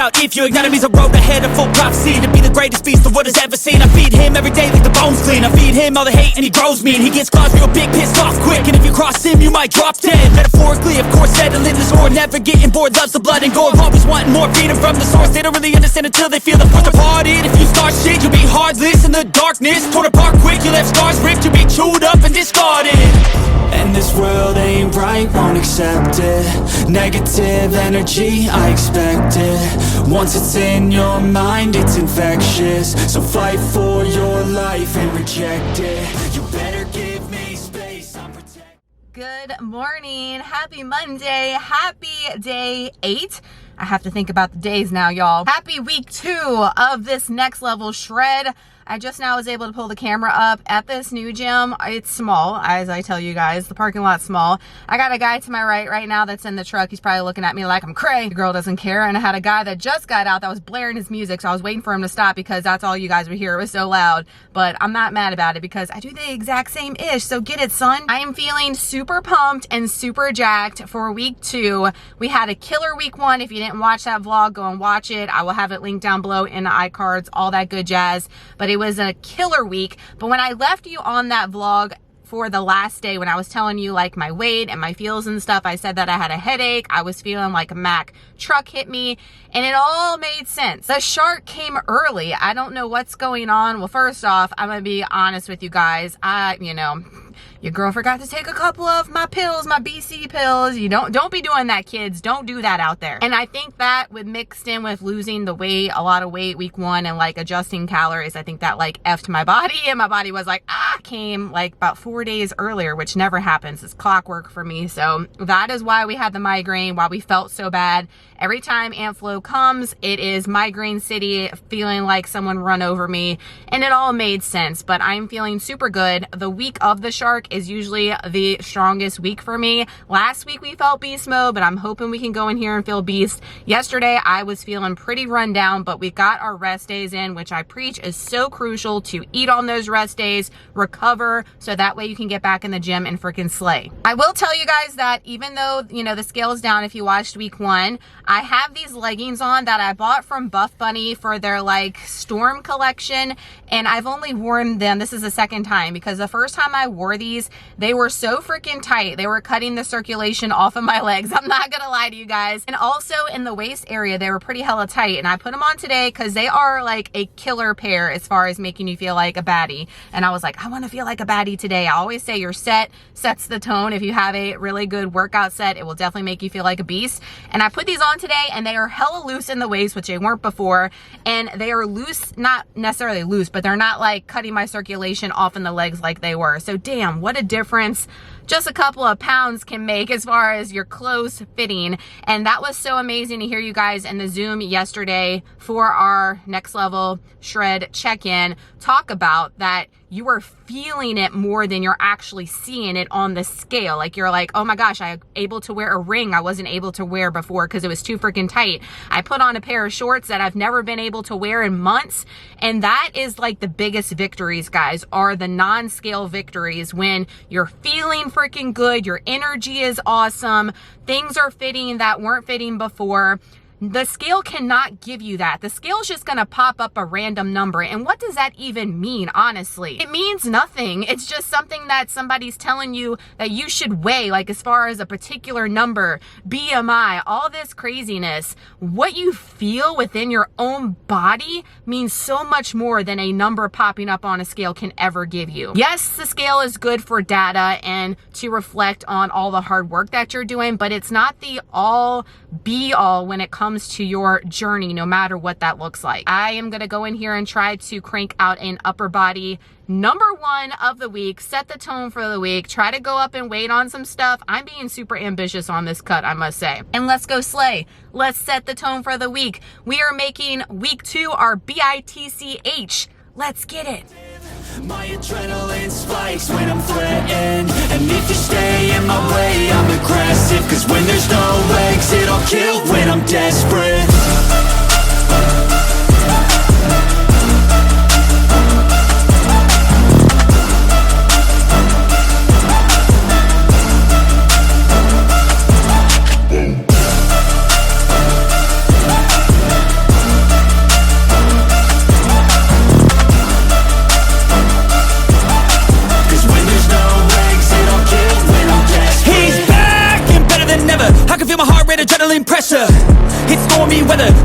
out if you ignite him. He's a road ahead of full prophecy to be the greatest beast the world has ever seen. I feed him every day like the bones clean. I feed him all the hate and he grows me, and he gets claws real big, pissed off quick. And if you cross him, you might drop dead. Metaphorically, of course, settling the score, never getting bored, loves the blood and gore, always wanting more freedom from the source. They don't really understand until they feel the force departed. If you start shit, you'll be heartless in the darkness, torn apart quick, you left scars ripped, you'll be chewed up and discarded. And this world ain't right, won't accept it. Negative energy, I expect it. Once it's in your mind, it's infectious. So fight for your life and reject it. You better give me space, I'm protected. Good morning, happy Monday, happy day 8. I have to think about the days now, y'all. Happy week 2 of this next level shred. I just now was able to pull the camera up at this new gym. It's small, as I tell you guys. The parking lot's small. I got a guy to my right now that's in the truck. He's probably looking at me like I'm cray. The girl doesn't care. And I had a guy that just got out that was blaring his music, so I was waiting for him to stop because that's all you guys would hear. It was so loud. But I'm not mad about it because I do the exact same ish. So get it, son. I am feeling super pumped and super jacked for week 2. We had a killer week 1. If you didn't watch that vlog, go and watch it. I will have it linked down below in the iCards, all that good jazz. But it was a killer week. But when I left you on that vlog for the last day, when I was telling you like my weight and my feels and stuff, I said that I had a headache. I was feeling like a Mack truck hit me, and it all made sense. The shark came early. I don't know what's going on. Well, first off, I'm gonna be honest with you guys. Your girl forgot to take a couple of my pills, my BC pills. You don't be doing that, kids. Don't do that out there. And I think that with mixed in with losing the weight, a lot of weight week 1, and like adjusting calories, I think that like effed my body, and my body was like, came like about 4 days earlier, which never happens. It's clockwork for me. So that is why we had the migraine, why we felt so bad. Every time Aunt Flo comes, it is migraine city, feeling like someone run over me, and it all made sense. But I'm feeling super good. The week of the shark is usually the strongest week for me. Last week we felt beast mode, but I'm hoping we can go in here and feel beast. Yesterday I was feeling pretty run down, but we got our rest days in, which I preach is so crucial to eat on those rest days, recover, so that way you can get back in the gym and freaking slay. I will tell you guys that even though, the scale is down, if you watched week 1, I have these leggings on that I bought from Buff Bunny for their like storm collection, and I've only worn them, this is the second time, because the first time I wore these, they were so freaking tight. They were cutting the circulation off of my legs. I'm not gonna lie to you guys. And also in the waist area, they were pretty hella tight, and I put them on today because they are like a killer pair as far as making you feel like a baddie. And I was like, I want to feel like a baddie today. I always say your set sets the tone. If you have a really good workout set, it will definitely make you feel like a beast. And I put these on today, and they are hella loose in the waist, which they weren't before, and they are loose, not necessarily loose, but they're not like cutting my circulation off in the legs like they were. So damn, what a difference just a couple of pounds can make as far as your clothes fitting. And that was so amazing to hear you guys in the Zoom yesterday for our next level shred check-in talk about that you were feeling it more than you're actually seeing it on the scale. Like you're like, oh my gosh, I'm able to wear a ring I wasn't able to wear before because it was too freaking tight. I put on a pair of shorts that I've never been able to wear in months. And that is like the biggest victories, guys, are the non-scale victories when you're feeling freaking good, your energy is awesome, things are fitting that weren't fitting before. The scale cannot give you that. The scale is just going to pop up a random number. And what does that even mean, honestly? It means nothing. It's just something that somebody's telling you that you should weigh, like as far as a particular number, BMI, all this craziness. What you feel within your own body means so much more than a number popping up on a scale can ever give you. Yes, the scale is good for data and to reflect on all the hard work that you're doing, but it's not the all be all when it comes to your journey, no matter what that looks like. I am going to go in here and try to crank out an upper body number 1 of the week, set the tone for the week, try to go up and weight on some stuff. I'm being super ambitious on this cut, I must say. And let's go slay. Let's set the tone for the week. We are making week 2 our BITCH. Let's get it. My adrenaline spikes when I'm threatened, and if you stay in my way, I'm aggressive, cause when there's no exit, I'll kill when I'm desperate.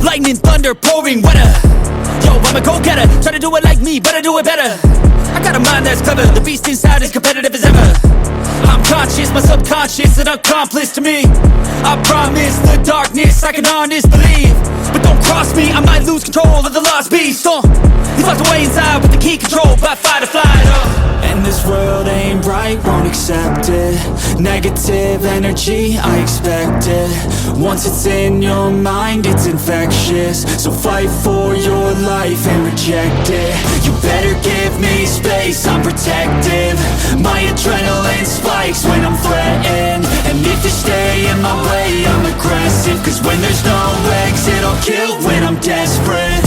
lightning, thunder, pouring weather. Yo, I'm a go-getter, try to do it like me, but I do it better. I got a mind that's clever, the beast inside is competitive as ever. I'm conscious, my subconscious an accomplice to me. I promise the darkness I can honest believe. But don't cross me, I might lose control of the lost beast. He's locked away inside with the key controlled by fight or flight. And this world ain't right, won't accept it. Negative energy, I expect it. Once it's in your mind, it's infectious. So fight for your life and reject it. You better give me space, I'm protective. My adrenaline spikes when I'm threatened. And if you stay in my way, I'm aggressive. Cause when there's no exit, I'll kill when I'm desperate.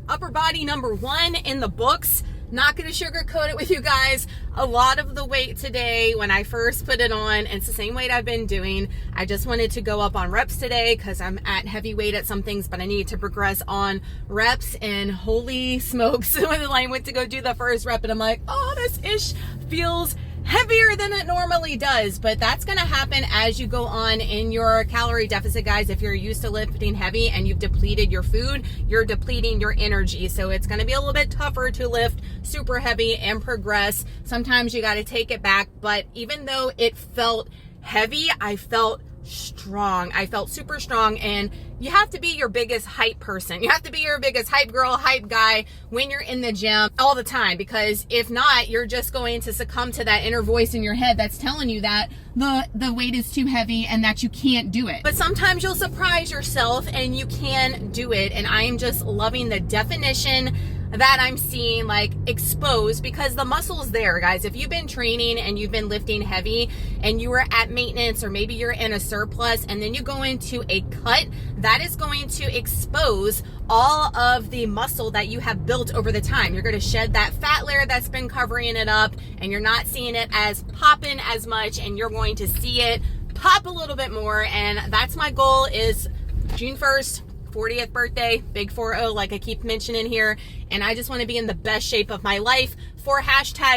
Upper body number 1 in the books. Not gonna sugarcoat it with you guys. A lot of the weight today, when I first put it on, it's the same weight I've been doing. I just wanted to go up on reps today because I'm at heavy weight at some things, but I need to progress on reps. And holy smokes, when I went to go do the first rep and I'm like, oh, this ish feels heavier than it normally does. But that's gonna happen as you go on in your calorie deficit, guys. If you're used to lifting heavy and you've depleted your food, you're depleting your energy. So it's gonna be a little bit tougher to lift super heavy and progress. Sometimes you gotta take it back. But even though it felt heavy, I felt strong. I felt super strong. And you have to be your biggest hype person. You have to be your biggest hype girl, hype guy when you're in the gym all the time, because if not, you're just going to succumb to that inner voice in your head that's telling you that the weight is too heavy and that you can't do it. But sometimes you'll surprise yourself and you can do it. And I am just loving the definition that I'm seeing like exposed, because the muscle's there, guys. If you've been training and you've been lifting heavy and you were at maintenance, or maybe you're in a surplus and then you go into a cut, that is going to expose all of the muscle that you have built over the time. You're going to shed that fat layer that's been covering it up, and you're not seeing it as popping as much, and you're going to see it pop a little bit more. And that's my goal, is June 1st, 40th birthday, big 40, like I keep mentioning here. And I just want to be in the best shape of my life for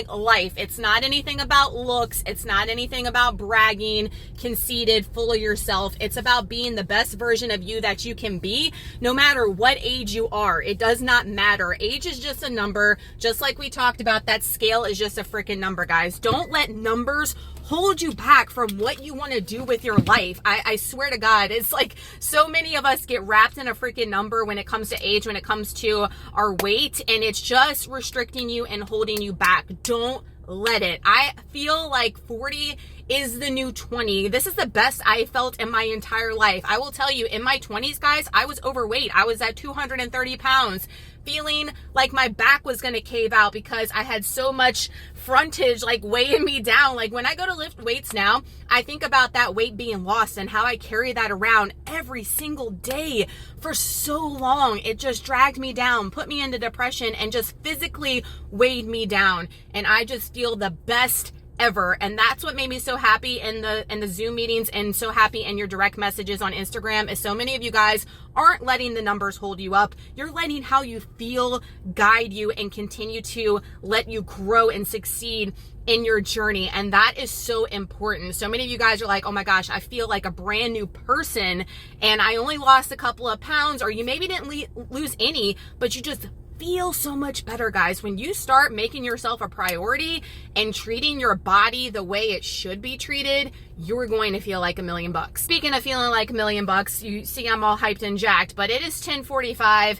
#life. It's not anything about looks. It's not anything about bragging, conceited, full of yourself. It's about being the best version of you that you can be, no matter what age you are. It does not matter. Age is just a number. Just like we talked about, that scale is just a freaking number, guys. Don't let numbers hold you back from what you want to do with your life. I swear to God, it's like so many of us get wrapped in a freaking number when it comes to age, when it comes to our weight, and it's just restricting you and holding you back. Don't let it. I feel like 40 is the new 20. This is the best I felt in my entire life. I will tell you, in my 20s, guys, I was overweight. I was at 230 pounds. Feeling like my back was gonna cave out because I had so much frontage like weighing me down. Like when I go to lift weights now, I think about that weight being lost and how I carry that around every single day for so long. It just dragged me down, put me into depression, and just physically weighed me down. And I just feel the best ever. And that's what made me so happy in the Zoom meetings, and so happy in your direct messages on Instagram, is so many of you guys aren't letting the numbers hold you up. You're letting how you feel guide you and continue to let you grow and succeed in your journey. And that is so important. So many of you guys are like, oh my gosh, I feel like a brand new person and I only lost a couple of pounds, or you maybe didn't lose any, but you just feel so much better, guys. When you start making yourself a priority and treating your body the way it should be treated, you're going to feel like $1 million. Speaking of feeling like $1 million, you see I'm all hyped and jacked, but it is 10:45.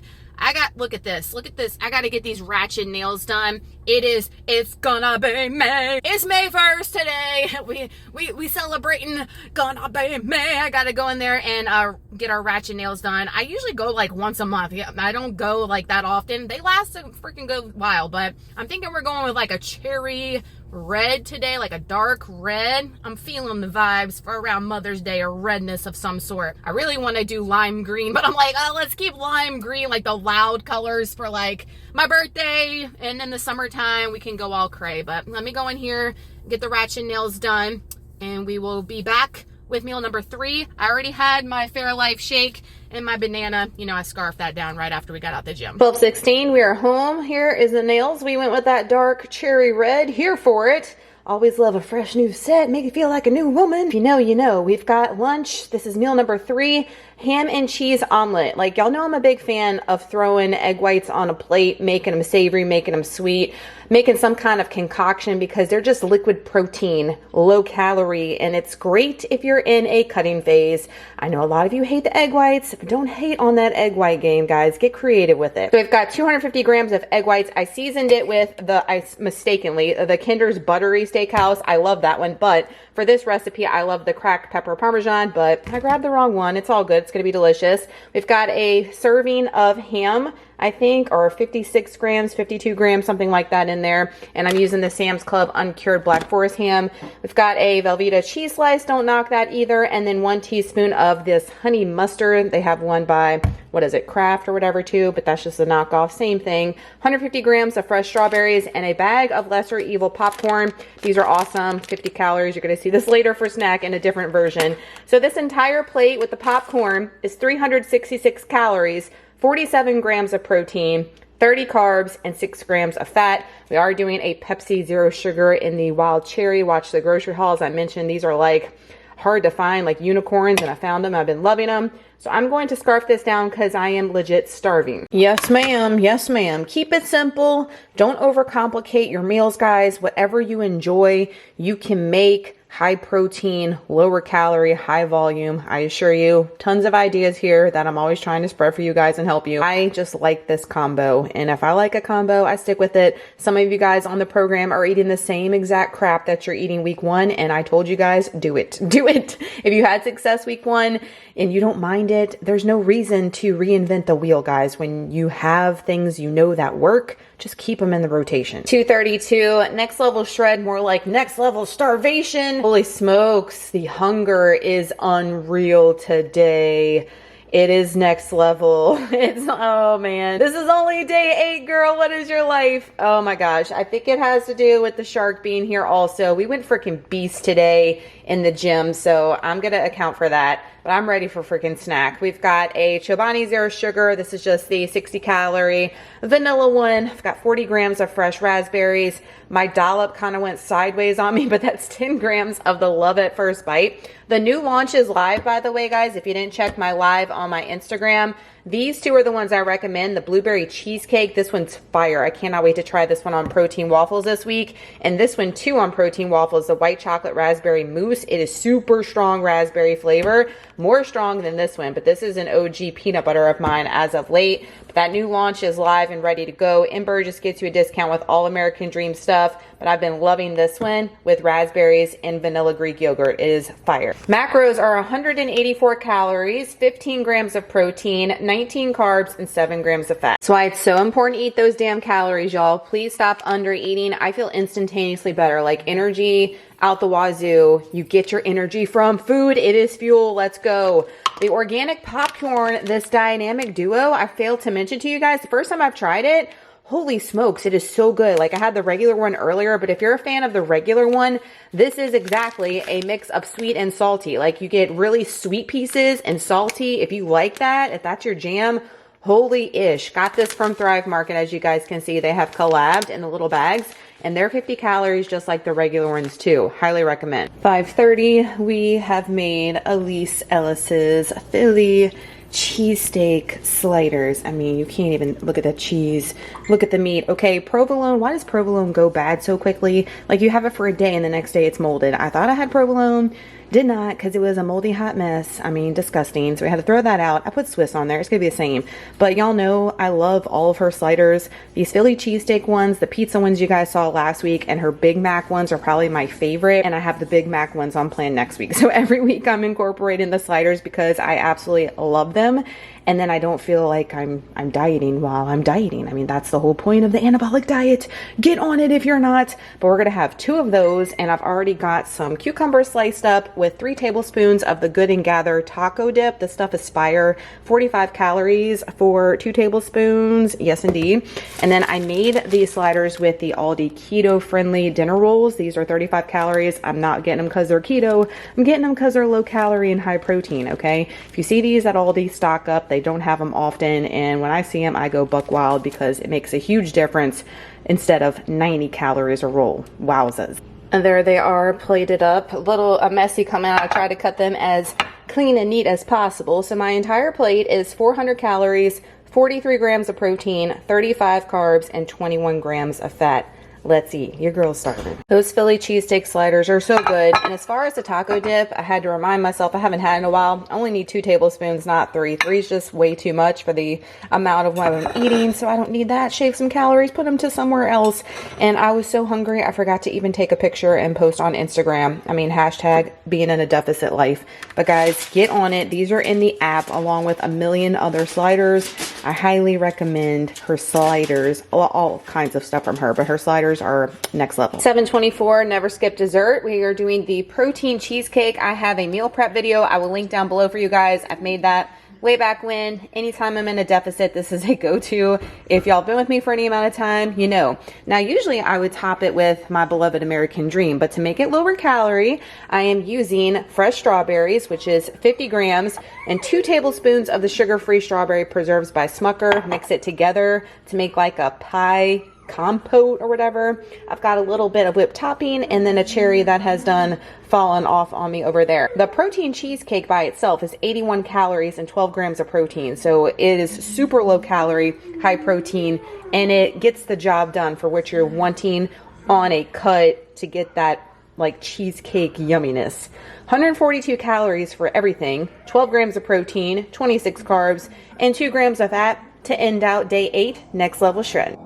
Look at this. I got to get these ratchet nails done. It's gonna be May. It's May 1st today. We celebrating gonna be May. I got to go in there and get our ratchet nails done. I usually go like once a month. Yeah, I don't go like that often. They last a freaking good while, but I'm thinking we're going with like a cherry red today, like a dark red. I'm feeling the vibes for around Mother's Day, or redness of some sort. I really want to do lime green, but I'm like, oh, let's keep lime green, like the loud colors for like my birthday, and in the summertime we can go all cray. But let me go in here, get the ratchet nails done, and we will be back with meal number 3. I already had my Fairlife shake and my banana. You know, I scarfed that down right after we got out the gym. 12:16, we are home. Here is the nails. We went with that dark cherry red. Here for it. Always love a fresh new set, make you feel like a new woman. If you know, you know. We've got lunch. This is meal number 3, ham and cheese omelet. Like, y'all know I'm a big fan of throwing egg whites on a plate, making them savory, making them sweet, making some kind of concoction because they're just liquid protein, low calorie, and it's great if you're in a cutting phase. I know a lot of you hate the egg whites, but don't hate on that egg white game, guys. Get creative with it. So we've got 250 grams of egg whites. I seasoned it with the Kinder's Buttery Steakhouse. I love that one, but for this recipe, I love the cracked pepper Parmesan, but I grabbed the wrong one. It's all good. It's going to be delicious. We've got a serving of ham, I think, or 56 grams, 52 grams, something like that in there. And I'm using the Sam's Club uncured Black Forest ham. We've got a Velveeta cheese slice. Don't knock that either. And then 1 teaspoon of this honey mustard. They have one by, what is it, Kraft or whatever too, but that's just a knockoff. Same thing. 150 grams of fresh strawberries and a bag of Lesser Evil popcorn. These are awesome. 50 calories. You're going to see this later for snack in a different version. So this entire plate with the popcorn is 366 calories. 47 grams of protein, 30 carbs, and 6 grams of fat. We are doing a Pepsi Zero Sugar in the wild cherry. Watch the grocery haul. As I mentioned, these are like hard to find, like unicorns, and I found them. I've been loving them. So I'm going to scarf this down because I am legit starving. Yes, ma'am. Yes, ma'am. Keep it simple. Don't overcomplicate your meals, guys. Whatever you enjoy, you can make. High protein, lower calorie, high volume. I assure you, tons of ideas here that I'm always trying to spread for you guys and help you. I just like this combo. And if I like a combo, I stick with it. Some of you guys on the program are eating the same exact crap that you're eating week 1. And I told you guys, do it. Do it. If you had success week 1 and you don't mind it, there's no reason to reinvent the wheel, guys. When you have things you know that work, just keep them in the rotation. 232, next level shred, more like next level starvation. Holy smokes, the hunger is unreal today. It is next level. Oh man. This is only day 8, girl. What is your life? Oh my gosh. I think it has to do with the shark being here also. We went freaking beast today in the gym, so I'm gonna account for that. But I'm ready for freaking snack. We've got a Chobani Zero Sugar. This is just the 60 calorie vanilla one. I've got 40 grams of fresh raspberries. My dollop kind of went sideways on me, but that's 10 grams of the Love at First Bite. The new launch is live, by the way, guys. If you didn't check my live on my Instagram, these 2 are the ones I recommend. The blueberry cheesecake, this one's fire. I cannot wait to try this one on protein waffles this week. And this one too on protein waffles, the white chocolate raspberry mousse. It is super strong raspberry flavor, more strong than this one, but this is an OG peanut butter of mine as of late. But that new launch is live and ready to go. NBURGGESS gets you a discount with all American Dream stuff, but I've been loving this one with raspberries and vanilla Greek yogurt. It is fire. Macros are 184 calories, 15 grams of protein, 19 carbs, and 7 grams of fat. That's why it's so important to eat those damn calories, y'all. Please stop under eating. I feel instantaneously better, like energy out the wazoo. You get your energy from food. It is fuel. Let's go. The organic popcorn, this dynamic duo, I failed to mention to you guys, the first time I've tried it, holy smokes, it is so good. Like, I had the regular one earlier, but if you're a fan of the regular one, this is exactly a mix of sweet and salty. Like, you get really sweet pieces and salty. If you like that, if that's your jam, holy ish. Got this from Thrive Market. As you guys can see, they have collabed in the little bags, and they're 50 calories just like the regular ones too. Highly recommend. 5:30, we have made Elise Ellis's Philly cheesesteak sliders. I mean, you can't even look at the cheese. Look at the meat. Okay, provolone. Why does provolone go bad so quickly? Like, you have it for a day and the next day it's molded. I thought I had provolone. Did not, because it was a moldy hot mess. I mean, disgusting. So we had to throw that out. I put Swiss on there. It's gonna be the same. But y'all know I love all of her sliders. These Philly cheesesteak ones, the pizza ones you guys saw last week, and her Big Mac ones are probably my favorite. And I have the Big Mac ones on plan next week. So every week I'm incorporating the sliders because I absolutely love them. and then I don't feel like I'm dieting while I'm dieting. I mean, that's the whole point of the anabolic diet. Get on it if you're not. But we're gonna have 2 of those, and I've already got some cucumbers sliced up with 3 tablespoons of the Good and Gather taco dip. This stuff is fire. 45 calories for 2 tablespoons. Yes, indeed. And then I made these sliders with the Aldi keto friendly dinner rolls. These are 35 calories. I'm not getting them because they're keto. I'm getting them because they're low calorie and high protein. Okay. If you see these at Aldi, stock up. They don't have them often. And when I see them, I go buck wild because it makes a huge difference instead of 90 calories a roll. Wowzas. And there they are, plated up. A little messy coming out. I try to cut them as clean and neat as possible. So my entire plate is 400 calories, 43 grams of protein, 35 carbs, and 21 grams of fat. Let's eat. Your girl's starving. Those Philly cheesesteak sliders are so good. And as far as the taco dip, I had to remind myself I haven't had it in a while. I only need 2 tablespoons, not 3. 3 is just way too much for the amount of what I'm eating, so I don't need that. Shave some calories, put them to somewhere else. And I was so hungry, I forgot to even take a picture and post on Instagram. I mean, hashtag being in a deficit life. But guys, get on it. These are in the app along with a million other sliders. I highly recommend her sliders. Well, all kinds of stuff from her, but her sliders are next level. 7:24, never skip dessert. We are doing the protein cheesecake. I have a meal prep video. I will link down below for you guys. I've made that way back when. Anytime I'm in a deficit, this is a go-to. If y'all been with me for any amount of time, you know. Now, usually I would top it with my beloved American Dream, but to make it lower calorie, I am using fresh strawberries, which is 50 grams, and 2 tablespoons of the sugar-free strawberry preserves by Smucker. Mix it together to make like a pie compote or whatever. I've got a little bit of whipped topping and then a cherry that has done fallen off on me over there. The protein cheesecake by itself is 81 calories and 12 grams of protein. So it is super low calorie, high protein, and it gets the job done for what you're wanting on a cut to get that like cheesecake yumminess. 142 calories for everything, 12 grams of protein, 26 carbs, and 2 grams of fat to end out day 8, next level shred.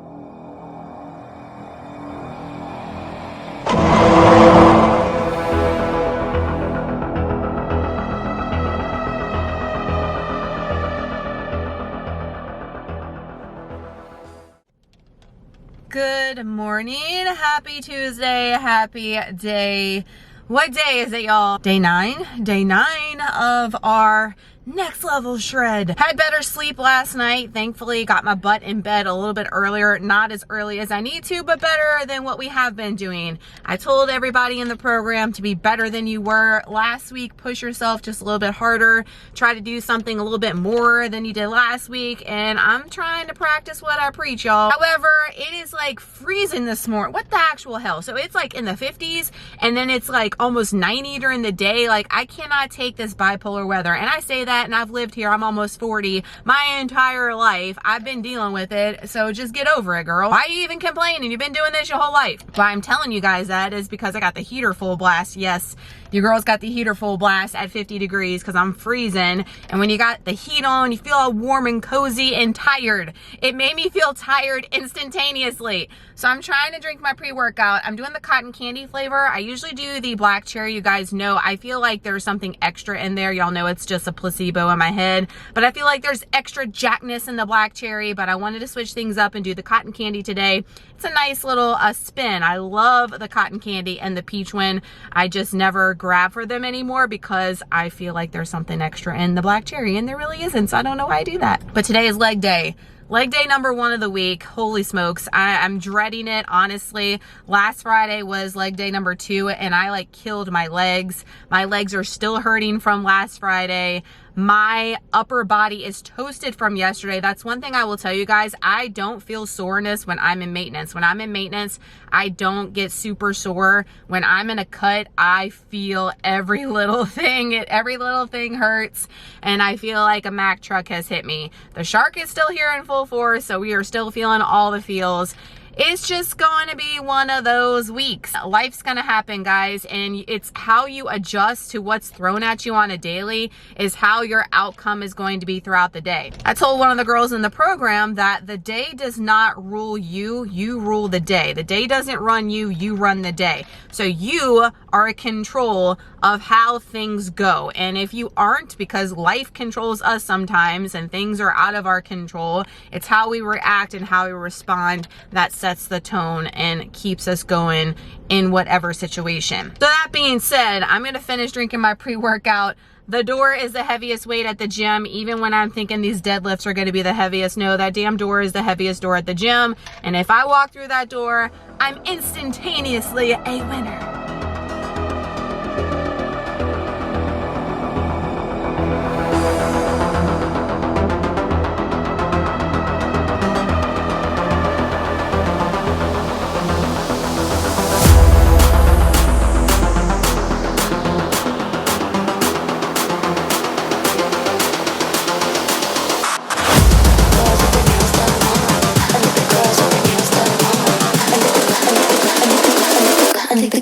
Good morning, happy Tuesday, happy day. What day is it, y'all? Day 9? Day 9 of our next level shred. Had better sleep last night. Thankfully, got my butt in bed a little bit earlier. Not as early as I need to, but better than what we have been doing. I told everybody in the program to be better than you were last week. Push yourself just a little bit harder. Try to do something a little bit more than you did last week. And I'm trying to practice what I preach, y'all. However, it is like freezing this morning. What the actual hell? So it's like in the 50s and then it's like almost 90 during the day. Like I cannot take this bipolar weather. And I say that, and I've lived here, I'm almost 40, my entire life. I've been dealing with it, so just get over it, girl. Why are you even complaining? You've been doing this your whole life. Why I'm telling you guys that is because I got the heater full blast. Yes, your girl's got the heater full blast at 50 degrees because I'm freezing. And when you got the heat on, you feel all warm and cozy and tired. It made me feel tired instantaneously. So I'm trying to drink my pre-workout. I'm doing the cotton candy flavor. I usually do the black cherry. You guys know, I feel like there's something extra in there. Y'all know it's just a placebo in my head, but I feel like there's extra jackness in the black cherry, but I wanted to switch things up and do the cotton candy today. It's a nice little spin. I love the cotton candy and the peach one. I just never grab for them anymore because I feel like there's something extra in the black cherry, and there really isn't, so I don't know why I do that. But today is leg day. Leg day number 1 of the week. Holy smokes. I'm dreading it, honestly. Last Friday was leg day number 2 and I like killed my legs. My legs are still hurting from last Friday. My upper body is toasted from yesterday. That's one thing I will tell you guys. I don't feel soreness when I'm in maintenance. When I'm in maintenance, I don't get super sore. When I'm in a cut, I feel every little thing. Every little thing hurts. And I feel like a Mack truck has hit me. The shark is still here in full force, so we are still feeling all the feels. it's just going to be one of those weeks. Life's going to happen, guys, and it's how you adjust to what's thrown at you on a daily is how your outcome is going to be throughout the day. I told one of the girls in the program that the day does not rule you, you rule the day. The day doesn't run you, you run the day. So you are in control of how things go. And if you aren't, because life controls us sometimes and things are out of our control, it's how we react and how we respond that sets the tone and keeps us going in whatever situation. So that being said, I'm gonna finish drinking my pre-workout. The door is the heaviest weight at the gym. Even when I'm thinking these deadlifts are gonna be the heaviest, no, that damn door is the heaviest door at the gym. And if I walk through that door, I'm instantaneously a winner.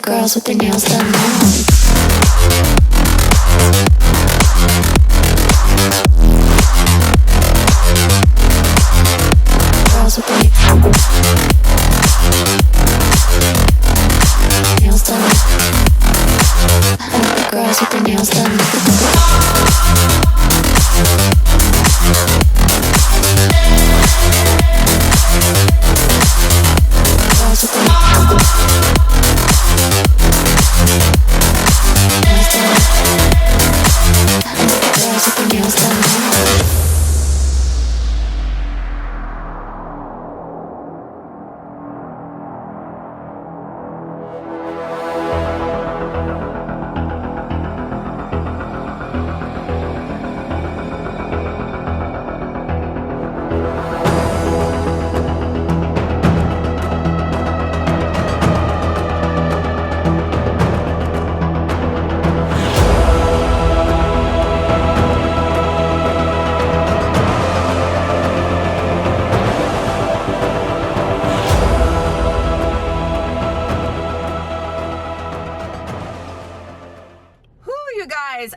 Girls with their nails done now. Girls with their nails done. I like the girls with their nails done. Girls with their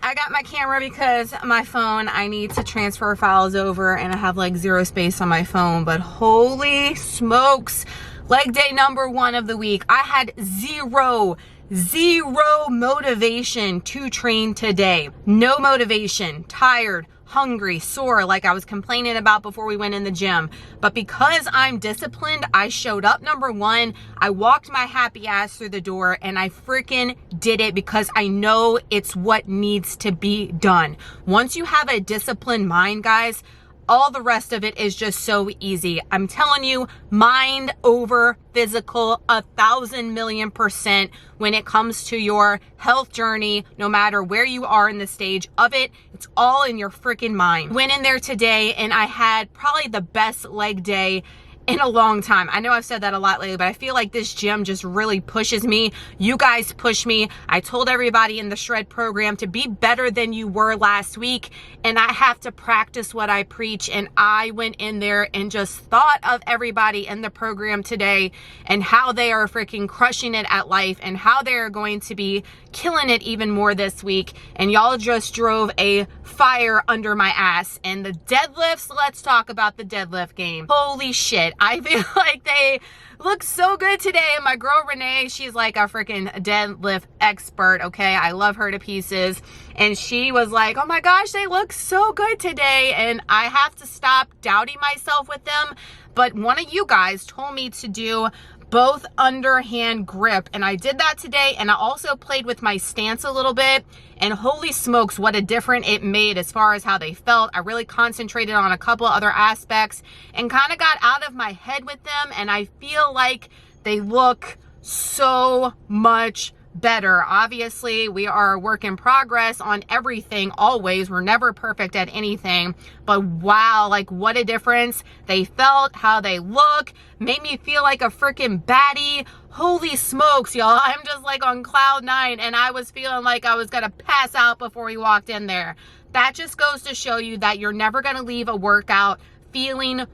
I got my camera because my phone, I need to transfer files over and I have like 0 space on my phone, but holy smokes, leg day number 1 of the week. I had zero motivation to train today. No motivation, tired, hungry, sore, like I was complaining about before we went in the gym. But because I'm disciplined, I showed up number 1, I walked my happy ass through the door, and I freaking did it because I know it's what needs to be done. Once you have a disciplined mind, guys, all the rest of it is just so easy. I'm telling you, mind over physical 1,000,000,000% when it comes to your health journey, no matter where you are in the stage of it, it's all in your freaking mind. Went in there today and I had probably the best leg day in a long time. I know I've said that a lot lately, but I feel like this gym just really pushes me. You guys push me. I told everybody in the Shred program to be better than you were last week, and I have to practice what I preach. And I went in there and just thought of everybody in the program today and how they are freaking crushing it at life and how they are going to be killing it even more this week. And y'all just drove a fire under my ass. And the deadlifts, let's talk about the deadlift game. Holy shit. I feel like they look so good today. And my girl Renee, she's like a freaking deadlift expert, okay? I love her to pieces. And she was like, oh my gosh, they look so good today. And I have to stop doubting myself with them. But one of you guys told me to do both underhand grip, and I did that today. And I also played with my stance a little bit, and holy smokes, what a difference it made as far as how they felt. I really concentrated on a couple other aspects and kind of got out of my head with them, and I feel like they look so much better. Obviously, we are a work in progress on everything always. We're never perfect at anything, but wow, like what a difference they felt, how they look, made me feel like a freaking baddie. Holy smokes, y'all. I'm just like on cloud 9, and I was feeling like I was gonna pass out before we walked in there. That just goes to show you that you're never gonna leave a workout feeling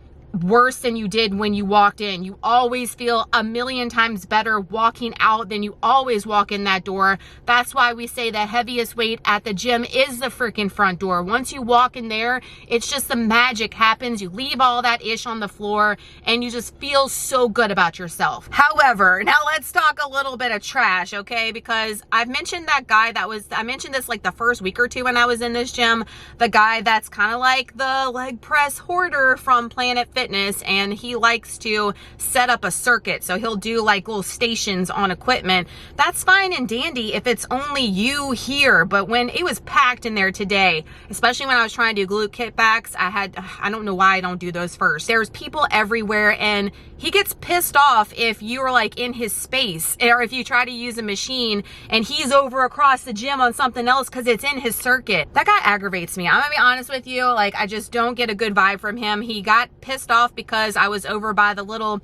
worse than you did when you walked in. You always feel a million times better walking out than you always walk in that door. That's why we say the heaviest weight at the gym is the freaking front door. Once you walk in there, it's just the magic happens. You leave all that ish on the floor and you just feel so good about yourself. However, now let's talk a little bit of trash, okay? Because I've mentioned that guy I mentioned this like the first week or two when I was in this gym, the guy that's kind of like the leg press hoarder from Planet Fitness, and he likes to set up a circuit. So he'll do like little stations on equipment. That's fine and dandy if it's only you here, but when it was packed in there today, especially when I was trying to do glute kickbacks, I don't know why I don't do those first. There's people everywhere, and he gets pissed off if you're like in his space, or if you try to use a machine and he's over across the gym on something else because it's in his circuit. That guy aggravates me. I'm gonna be honest with you. Like, I just don't get a good vibe from him. He got pissed off because I was over by the little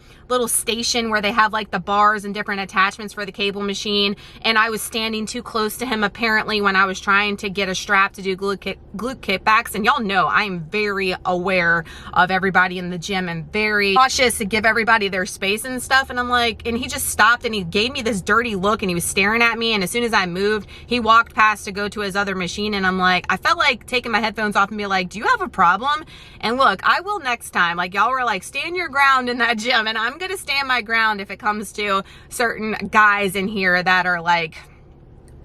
station where they have like the bars and different attachments for the cable machine, and I was standing too close to him apparently when I was trying to get a strap to do glute kickbacks. And y'all know I'm very aware of everybody in the gym and very cautious to give everybody their space and stuff. And I'm like, and he just stopped and he gave me this dirty look and he was staring at me, and as soon as I moved, he walked past to go to his other machine, and I'm like, I felt like taking my headphones off and be like, do you have a problem? And look, I will next time. Like, y'all were like, stand your ground in that gym, and I'm gonna stand my ground if it comes to certain guys in here that are like,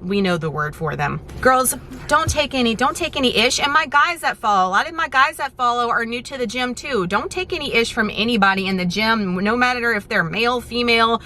we know the word for them. Girls, don't take any ish. And my guys that follow, a lot of my guys that follow are new to the gym too. Don't take any ish from anybody in the gym, no matter if they're male, female,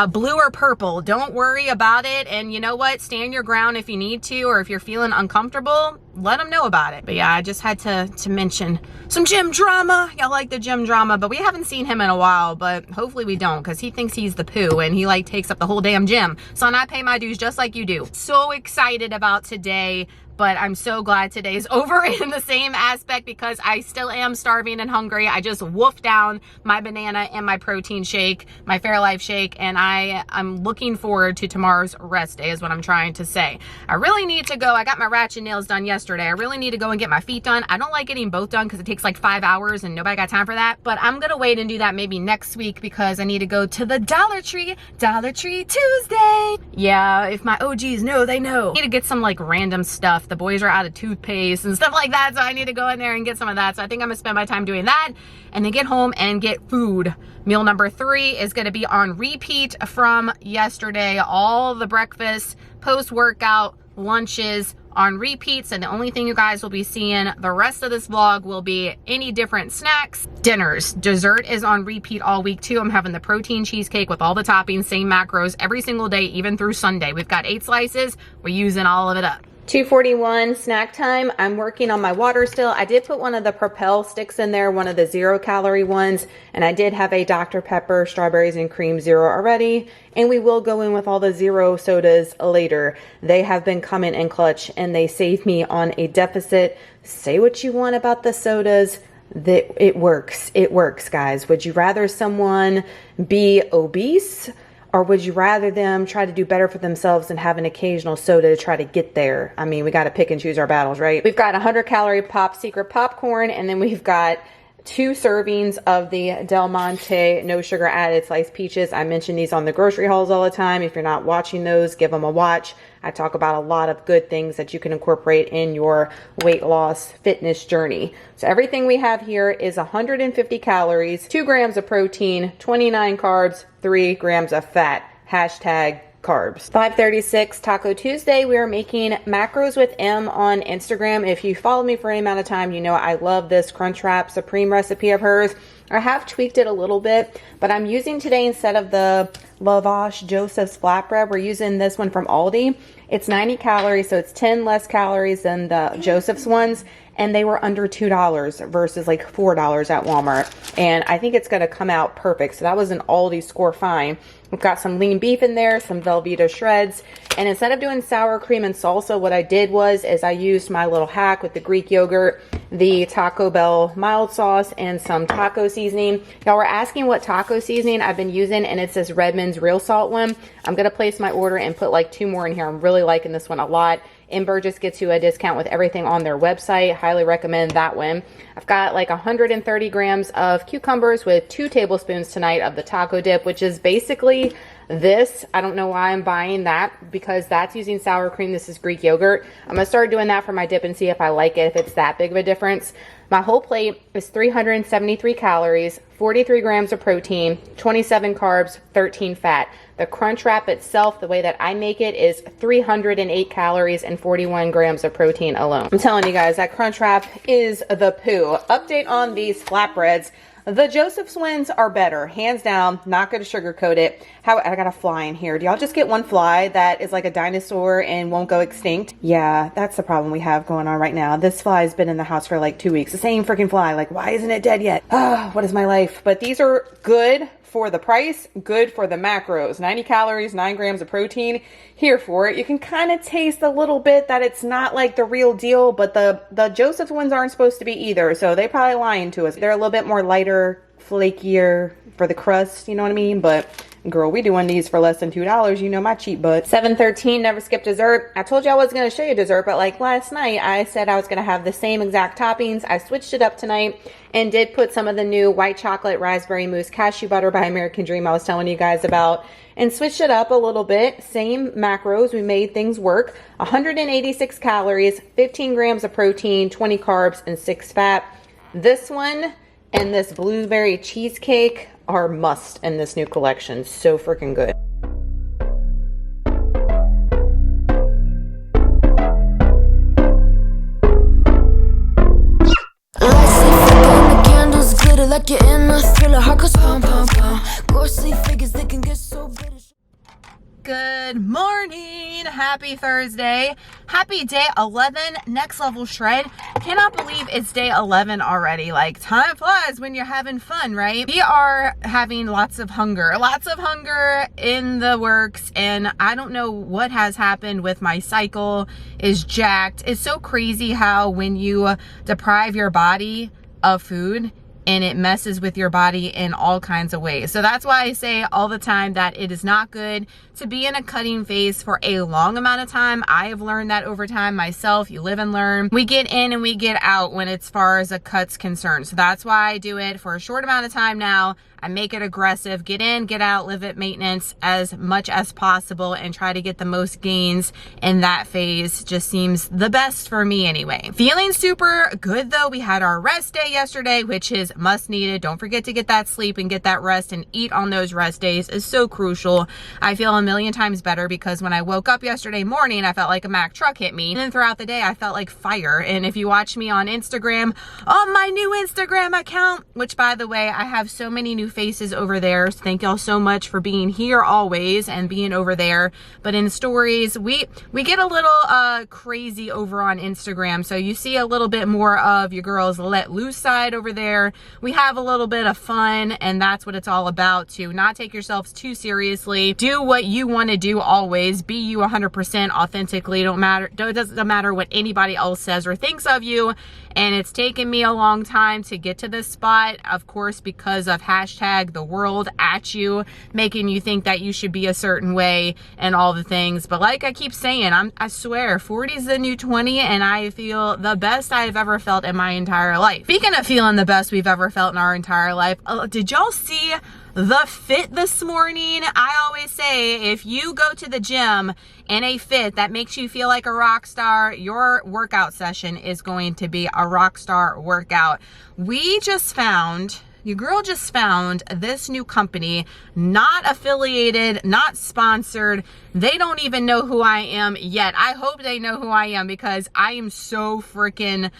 blue or purple. Don't worry about it. And you know what? Stand your ground if you need to, or if you're feeling uncomfortable, let them know about it. But yeah, I just had to mention some gym drama. Y'all like the gym drama, but we haven't seen him in a while, but hopefully we don't, because he thinks he's the poo and he like takes up the whole damn gym. So, and I pay my dues just like you do. So excited about today, but I'm so glad today's over in the same aspect, because I still am starving and hungry. I just wolfed down my banana and my protein shake, my Fairlife shake, and I'm looking forward to tomorrow's rest day is what I'm trying to say. I really need to go. I got my ratchet nails done yesterday. I really need to go and get my feet done. I don't like getting both done because it takes like 5 hours and nobody got time for that, but I'm gonna wait and do that maybe next week, because I need to go to the Dollar Tree Tuesday. Yeah, if my OGs know, they know. I need to get some like random stuff. The boys are out of toothpaste and stuff like that, so I need to go in there and get some of that. So I think I'm gonna spend my time doing that and then get home and get food. Meal number 3 is gonna be on repeat from yesterday. All the breakfast, post-workout, lunches on repeats, and the only thing you guys will be seeing the rest of this vlog will be any different snacks, dinners. Dessert is on repeat all week too. I'm having the protein cheesecake with all the toppings, same macros every single day, even through Sunday. We've got 8 slices. We're using all of it up. 2:41 snack time. I'm working on my water still. I did put one of the Propel sticks in there, one of the 0-calorie ones, and I did have a Dr. Pepper strawberries and cream zero already, and we will go in with all the zero sodas later. They have been coming in clutch and they save me on a deficit. Say what you want about the sodas, it works, guys. Would you rather someone be obese, or would you rather them try to do better for themselves and have an occasional soda to try to get there? I mean, we got to pick and choose our battles, right? We've got 100-calorie Pop Secret popcorn, and then we've got 2 servings of the Del Monte no sugar added sliced peaches. I mention these on the grocery hauls all the time. If you're not watching those, give them a watch. I talk about a lot of good things that you can incorporate in your weight loss fitness journey. So everything we have here is 150 calories, 2 grams of protein, 29 carbs, 3 grams of fat. Hashtag carbs. 5:36 Taco Tuesday. We are making macros with M on Instagram. If you follow me for any amount of time, you know I love this Crunchwrap Supreme recipe of hers. I have tweaked it a little bit, but I'm using today, instead of the Lavash Joseph's flatbread, we're using this one from Aldi. It's 90 calories, so it's 10 less calories than the Joseph's ones, and they were under $2 versus like $4 at Walmart. And I think it's gonna come out perfect. So that was an Aldi score fine. We've got some lean beef in there, some Velveeta shreds, and instead of doing sour cream and salsa, what I did was I used my little hack with the Greek yogurt, the Taco Bell mild sauce, and some taco seasoning. Y'all were asking what taco seasoning I've been using, and it's this Redmond's real salt one. I'm gonna place my order and put like 2 more in here. I'm really liking this one a lot. NBURGGESS gets you a discount with everything on their website. Highly recommend that one. I've got like 130 grams of cucumbers with 2 tablespoons tonight of the taco dip, which is basically this. I don't know why I'm buying that, because that's using sour cream. This is Greek yogurt. I'm gonna start doing that for my dip and see if I like it, if it's that big of a difference. My whole plate is 373 calories, 43 grams of protein, 27 carbs, 13 fat. The crunch wrap itself, the way that I make it, is 308 calories and 41 grams of protein alone. I'm telling you guys, that crunch wrap is the poo. Update on these flatbreads. The Joseph's ones are better, hands down. Not going to sugarcoat it. I got a fly in here. Do y'all just get one fly that is like a dinosaur and won't go extinct? Yeah, that's the problem we have going on right now. This fly's been in the house for like 2 weeks. The same freaking fly. Like, why isn't it dead yet? Ah, what is my life? But these are good for the price, good for the macros. 90 calories, 9 grams of protein. Here for it. You can kind of taste a little bit that it's not like the real deal, but the Joseph's ones aren't supposed to be either, so they probably lying to us. They're a little bit more lighter, flakier for the crust, you know what I mean? But girl, we doing these for less than $2. You know my cheap butt. 7:13, never skip dessert. I told you I was going to show you dessert, but like last night, I said I was going to have the same exact toppings. I switched it up tonight and did put some of the new white chocolate raspberry mousse cashew butter by American Dream I was telling you guys about, and switched it up a little bit. Same macros, we made things work. 186 calories, 15 grams of protein, 20 carbs, and 6 fat. This one and this blueberry cheesecake are must in this new collection. So freaking good. Like you're in a thriller, heart goes pum pum pum. Ghostly figures, they can get so British. Good morning, happy Thursday, happy day 11, next level shred. Cannot believe it's day 11 already. Like, time flies when you're having fun, right? We are having lots of hunger in the works, and I don't know what has happened with my cycle. Is jacked. It's so crazy how when you deprive your body of food, and it messes with your body in all kinds of ways. So that's why I say all the time that it is not good to be in a cutting phase for a long amount of time. I have learned that over time myself. You live and learn. We get in and we get out when as far as a cut's concerned. So that's why I do it for a short amount of time now. I make it aggressive, get in, get out, live at maintenance as much as possible, and try to get the most gains in that phase. Just seems the best for me anyway. Feeling super good though. We had our rest day yesterday, which is must needed. Don't forget to get that sleep and get that rest and eat on those rest days is so crucial. I feel a million times better because when I woke up yesterday morning, I felt like a Mack truck hit me. And then throughout the day, I felt like fire. And if you watch me on Instagram, on my new Instagram account, which by the way, I have so many new faces over there. So thank y'all so much for being here always and being over there. But in stories, we get a little crazy over on Instagram. So you see a little bit more of your girls let loose side over there. We have a little bit of fun, and that's what it's all about, to not take yourselves too seriously. Do what you want to do always. Be you 100% authentically. It doesn't matter what anybody else says or thinks of you. And it's taken me a long time to get to this spot, of course, because of hashtag the world at you, making you think that you should be a certain way and all the things. But like I keep saying, I swear 40 is the new 20, and I feel the best I've ever felt in my entire life. Speaking of feeling the best we've ever felt in our entire life, did y'all see the fit this morning? I always say, if you go to the gym in a fit that makes you feel like a rock star, your workout session is going to be a rock star workout. Your girl just found this new company, not affiliated, not sponsored. They don't even know who I am yet. I hope they know who I am because I am so freaking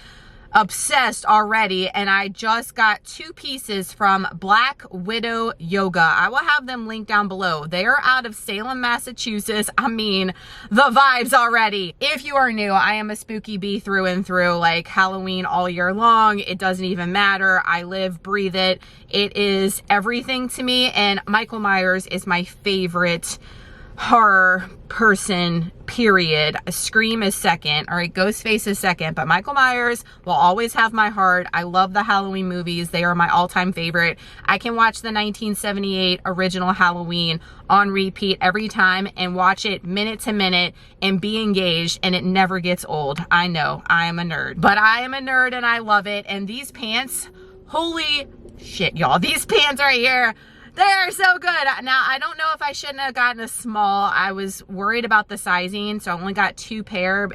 obsessed already, and I just got 2 pieces from Black Widow Yoga. I will have them linked down below. They are out of Salem, Massachusetts. I mean, the vibes already. If you are new, I am a spooky bee through and through, like Halloween all year long. It doesn't even matter. I live, breathe it. It is everything to me, and Michael Myers is my favorite horror person, period. Scream is second. All right, Ghostface is second, but Michael Myers will always have my heart. I love the Halloween movies. They are my all-time favorite. I can watch the 1978 original Halloween on repeat every time and watch it minute to minute and be engaged, and it never gets old. I know, I am a nerd, but I am a nerd and I love it. And these pants, holy shit, y'all, these pants right here, they are so good. Now, I don't know if I shouldn't have gotten a small. I was worried about the sizing, so I only got 2 pair.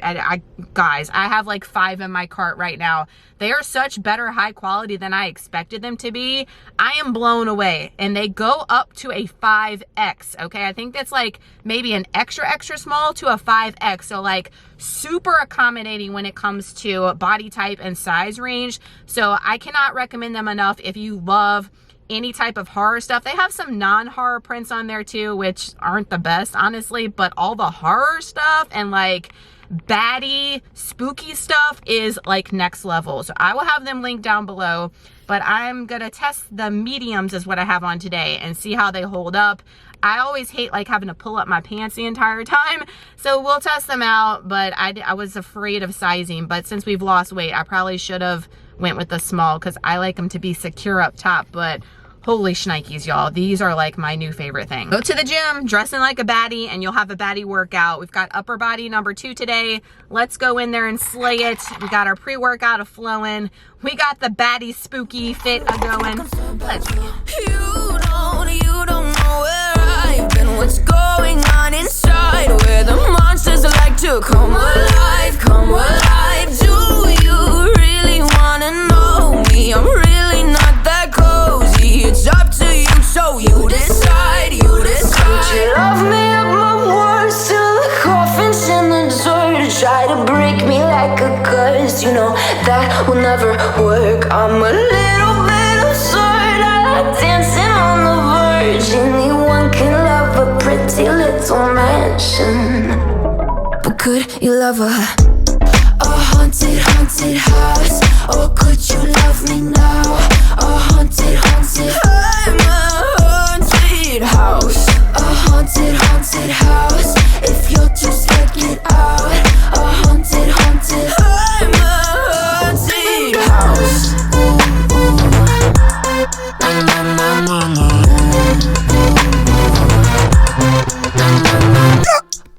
Guys, I have like 5 in my cart right now. They are such better high quality than I expected them to be. I am blown away, and they go up to a 5X, okay? I think that's like maybe an extra small to a 5X, so like super accommodating when it comes to body type and size range. So I cannot recommend them enough if you love any type of horror stuff. They have some non-horror prints on there too, which aren't the best, honestly, but all the horror stuff and like baddie, spooky stuff is like next level. So I will have them linked down below, but I'm gonna test the mediums is what I have on today and see how they hold up. I always hate like having to pull up my pants the entire time, so we'll test them out. But I was afraid of sizing, but since we've lost weight, I probably should have went with the small because I like them to be secure up top. But holy shnikes, y'all, these are like my new favorite thing. Go to the gym dressing like a baddie and you'll have a baddie workout. We've got upper body number 2 today. Let's go in there and slay it. We got our pre-workout a flowing. We got the baddie spooky fit a going. Let's begin. You don't know where I've been, what's going on inside, where the monsters like to come alive, come alive. Do you really wanna know me? I'm really not that cozy. It's up to you, so you decide, you decide. Would you love me at my worst till the coffin's in the dirt? Try to break me like a curse, you know that will never work. I'm a little bit absurd, I like dancing on the verge. Anyone can love a pretty little mansion, but could you love a haunted, haunted house? Or could you love me now? A haunted, haunted, I'm a haunted house. A haunted, haunted house. If you're too scared, get out. A haunted, haunted, I'm a haunted house. Na, na, na, na, na.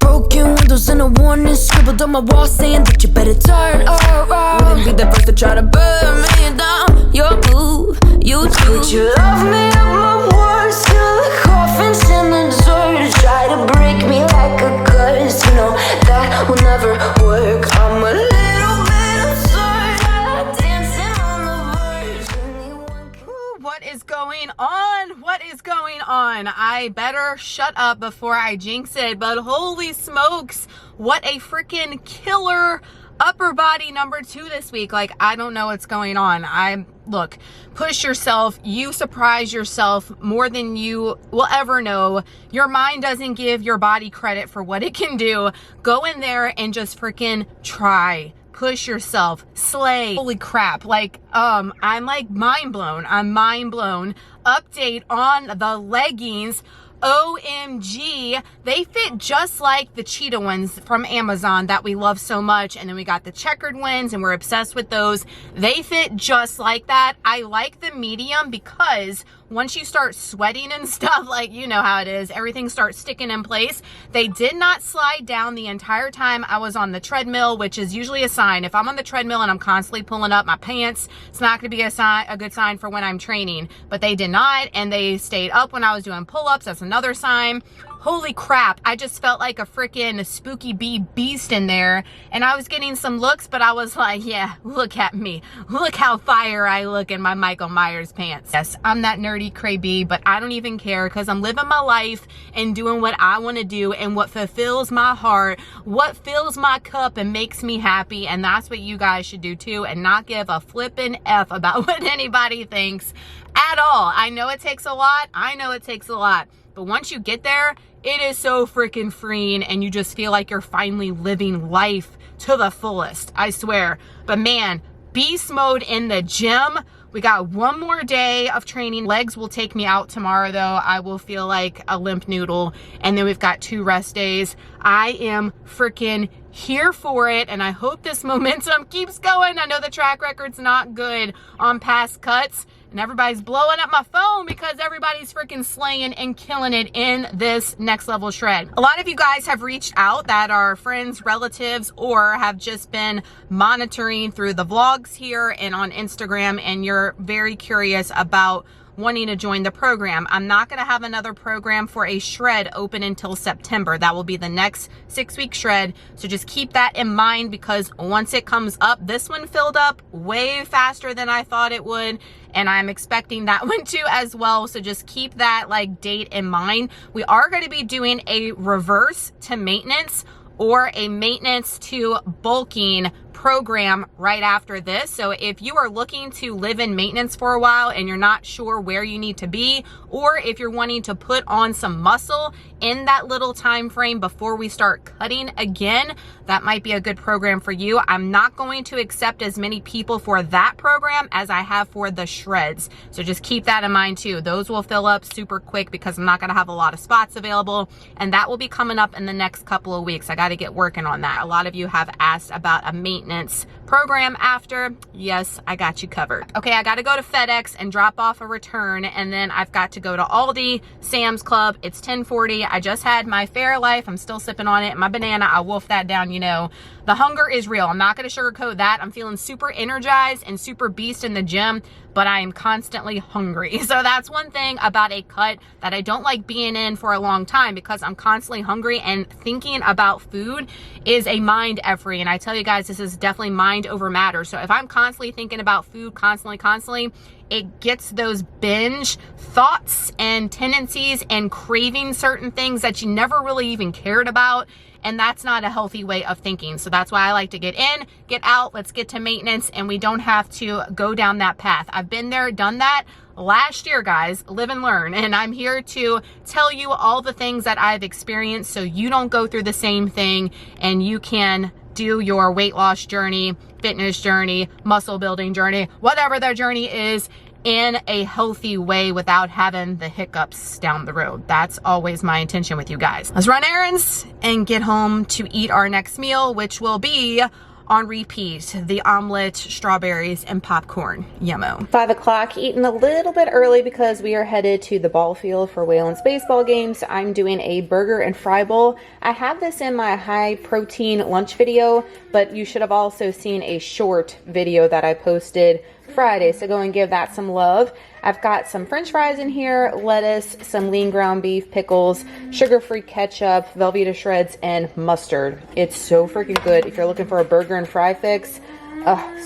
Broken windows and a warning scribbled on my wall saying that you better turn around. Wouldn't be the first to try to burn me down. Your move, you too. Would you love me at my worst till the coffin's in the dirt? Try to break me like a curse, you know that will never work. I'm a little bit absurd, I like dancing on the verge. Ooh, what is going on? What is going on? I better shut up before I jinx it, but holy smokes, what a freaking killer upper body number 2 this week. Like, I don't know what's going on. Look, push yourself. You surprise yourself more than you will ever know. Your mind doesn't give your body credit for what it can do. Go in there and just freaking try. Push yourself, slay. Holy crap, like, I'm like mind blown. I'm mind blown. Update on the leggings. OMG, they fit just like the cheetah ones from Amazon that we love so much. And then we got the checkered ones and we're obsessed with those. They fit just like that. I like the medium because once you start sweating and stuff, like, you know how it is, everything starts sticking in place. They did not slide down the entire time I was on the treadmill, which is usually a sign. If I'm on the treadmill and I'm constantly pulling up my pants, it's not going to be a good sign for when I'm training. But they did not, and they stayed up when I was doing pull-ups. That's another sign. Holy crap, I just felt like a freaking spooky bee beast in there, and I was getting some looks, but I was like, yeah, look at me. Look how fire I look in my Michael Myers pants. Yes, I'm that nerdy cray bee, but I don't even care because I'm living my life and doing what I want to do and what fulfills my heart, what fills my cup and makes me happy, and that's what you guys should do too, and not give a flippin' F about what anybody thinks at all. I know it takes a lot. I know it takes a lot. But once you get there, it is so freaking freeing and you just feel like you're finally living life to the fullest, I swear. But man, beast mode in the gym, We got one more day of training. Legs will take me out tomorrow though. I will feel like a limp noodle. And then we've got 2 rest days. I am freaking here for it, and I hope this momentum keeps going. I know the track record's not good on past cuts, and everybody's blowing up my phone because everybody's freaking slaying and killing it in this next level shred. A lot of you guys have reached out that are friends, relatives, or have just been monitoring through the vlogs here and on Instagram, and you're very curious about wanting to join the program. I'm not going to have another program for a shred open until September. That will be the next 6-week shred. So just keep that in mind, because once it comes up, this one filled up way faster than I thought it would. And I'm expecting that one too as well. So just keep that like date in mind. We are going to be doing a reverse to maintenance or a maintenance to bulking program right after this. So if you are looking to live in maintenance for a while and you're not sure where you need to be, or if you're wanting to put on some muscle in that little time frame before we start cutting again, that might be a good program for you. I'm not going to accept as many people for that program as I have for the shreds. So just keep that in mind too. Those will fill up super quick because I'm not going to have a lot of spots available, and that will be coming up in the next couple of weeks. I got to get working on that. A lot of you have asked about a maintenance program after. Yes, I got you covered. Okay, I got to go to FedEx and drop off a return, and then I've got to go to Aldi, Sam's Club. It's 10:40. I just had my Fairlife. I'm still sipping on it. My banana, I wolfed that down, you know. The hunger is real. I'm not going to sugarcoat that. I'm feeling super energized and super beast in the gym, but I am constantly hungry. So that's one thing about a cut that I don't like being in for a long time, because I'm constantly hungry, and thinking about food is a mind effort. And I tell you guys, this is definitely mind over matter. So if I'm constantly thinking about food, constantly, it gets those binge thoughts and tendencies and craving certain things that you never really even cared about. And that's not a healthy way of thinking. So that's why I like to get in, get out, let's get to maintenance, and we don't have to go down that path. I've been there, done that last year, guys. Live and learn. And I'm here to tell you all the things that I've experienced so you don't go through the same thing, and you can do your weight loss journey, fitness journey, muscle building journey, whatever their journey is, in a healthy way without having the hiccups down the road. That's always my intention with you guys. Let's run errands and get home to eat our next meal, which will be on repeat, the omelet, strawberries, and popcorn. Yummo. 5 o'clock, eating a little bit early because we are headed to the ball field for Wayland's baseball games. I'm doing a burger and fry bowl. I have this in my high protein lunch video, but you should have also seen a short video that I posted Friday, so go and give that some love. I've got some french fries in here, lettuce, some lean ground beef, pickles, sugar-free ketchup, Velveeta shreds, and mustard. It's so freaking good. If you're looking for a burger and fry fix,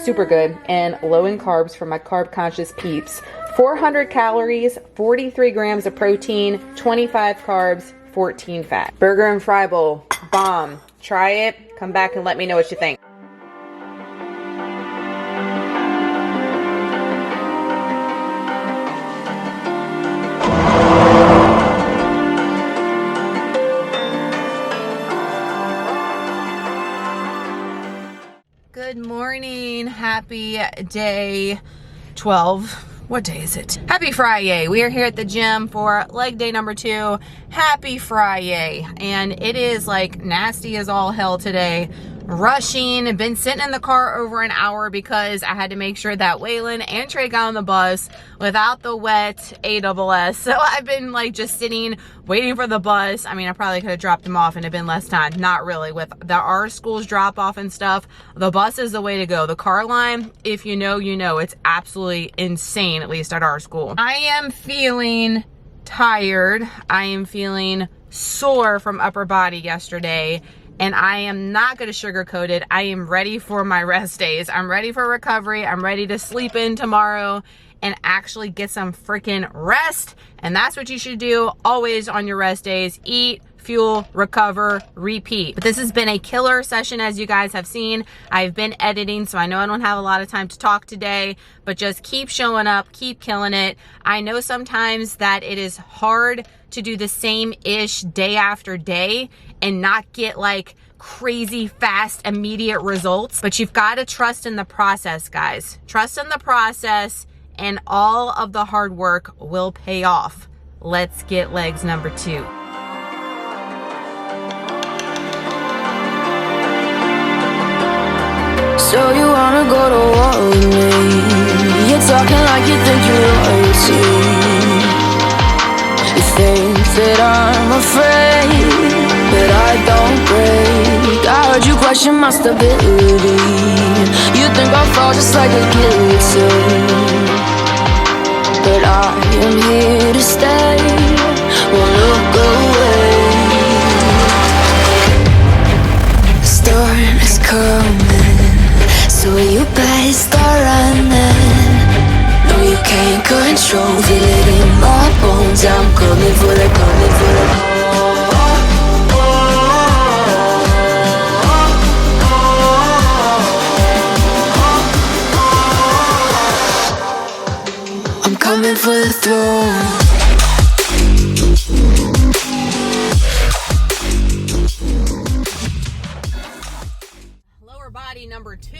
super good, and low in carbs for my carb-conscious peeps. 400 calories, 43 grams of protein, 25 carbs, 14 fat. Burger and fry bowl, bomb. Try it, come back and let me know what you think. Good morning. Happy day 12. What day is it? Happy Friday. We are here at the gym for leg day number 2. Happy Friday. And it is like nasty as all hell today. Rushing, been sitting in the car over an hour because I had to make sure that Waylon and Trey got on the bus without the wet ASS. So I've been like just sitting, waiting for the bus. I mean, I probably could have dropped them off and it'd been less time. Not really. With our school's drop off and stuff, the bus is the way to go. The car line, if you know, you know, it's absolutely insane, at least at our school. I am feeling tired. I am feeling sore from upper body yesterday. And I am not going to sugarcoat it. I am ready for my rest days. I'm ready for recovery. I'm ready to sleep in tomorrow and actually get some freaking rest. And that's what you should do always on your rest days. Eat, fuel, recover, repeat. But this has been a killer session, as you guys have seen. I've been editing, so I know I don't have a lot of time to talk today, but just keep showing up, keep killing it. I know sometimes that it is hard to do the same-ish day after day and not get like crazy fast immediate results, but you've got to trust in the process, guys. Trust in the process and all of the hard work will pay off. Let's get legs number 2. So you wanna go to war with me? You're talking like you think you're royalty. You think that I'm afraid, but I don't break. I heard you question my stability. You think I'll fall just like a guillotine, but I am here to stay. Won't look away. The storm is coming, so you better start running. No, you can't control, feel it in my bones. I'm coming for the, coming for the. I'm coming for the throne. Body number 2.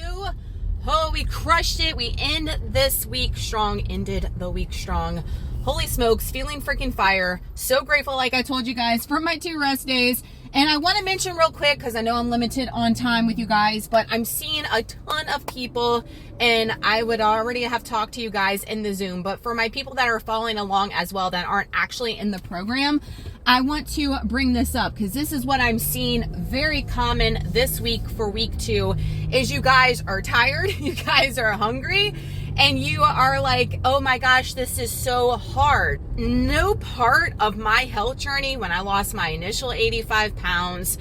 Oh, we crushed it. We end this week strong, ended the week strong. Holy smokes, feeling freaking fire. So grateful, like I told you guys, for my 2 rest days. And I want to mention real quick, because I know I'm limited on time with you guys, but I'm seeing a ton of people, and I would already have talked to you guys in the Zoom, but for my people that are following along as well that aren't actually in the program, I want to bring this up because this is what I'm seeing very common this week for week 2 is you guys are tired, you guys are hungry, and you are like, oh my gosh, this is so hard. No part of my health journey when I lost my initial 85 pounds,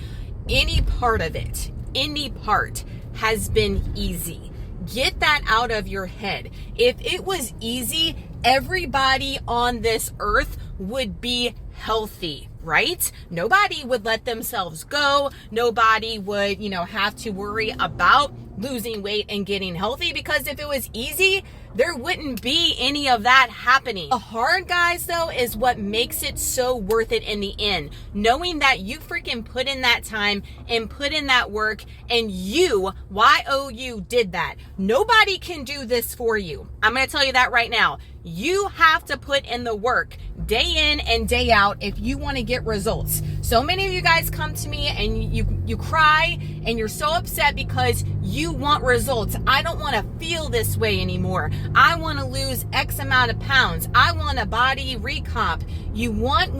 any part of it, any part has been easy. Get that out of your head. If it was easy, everybody on this earth would be healthy, right? Nobody would let themselves go. Nobody would, have to worry about losing weight and getting healthy, because if it was easy, there wouldn't be any of that happening. The hard, guys, though, is what makes it so worth it in the end. Knowing that you freaking put in that time and put in that work, and you, Y-O-U, did that. Nobody can do this for you. I'm going to tell you that right now. You have to put in the work day in and day out if you want to get results. So many of you guys come to me and you cry and you're so upset because you want results. I don't want to feel this way anymore. I want to lose X amount of pounds. I want a body recomp. You want,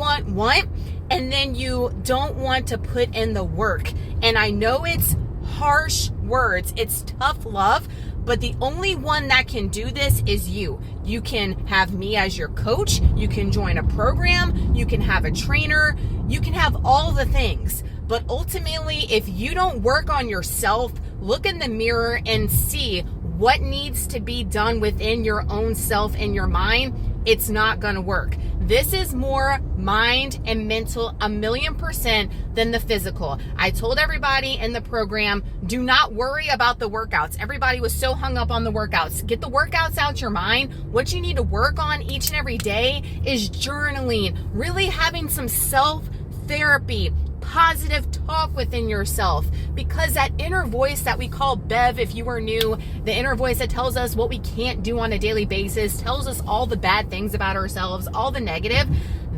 and then you don't want to put in the work. And I know it's harsh words. It's tough love. But the only one that can do this is you. You can have me as your coach. You can join a program. You can have a trainer. You can have all the things. But ultimately, if you don't work on yourself, look in the mirror and see what needs to be done within your own self and your mind, it's not going to work. This is more mind and mental 1,000,000% than the physical. I told everybody in the program, do not worry about the workouts. Everybody was so hung up on the workouts. Get the workouts out your mind. What you need to work on each and every day is journaling, really having some self-therapy, positive talk within yourself, because that inner voice that we call Bev, if you are new, the inner voice that tells us what we can't do on a daily basis, tells us all the bad things about ourselves, all the negative,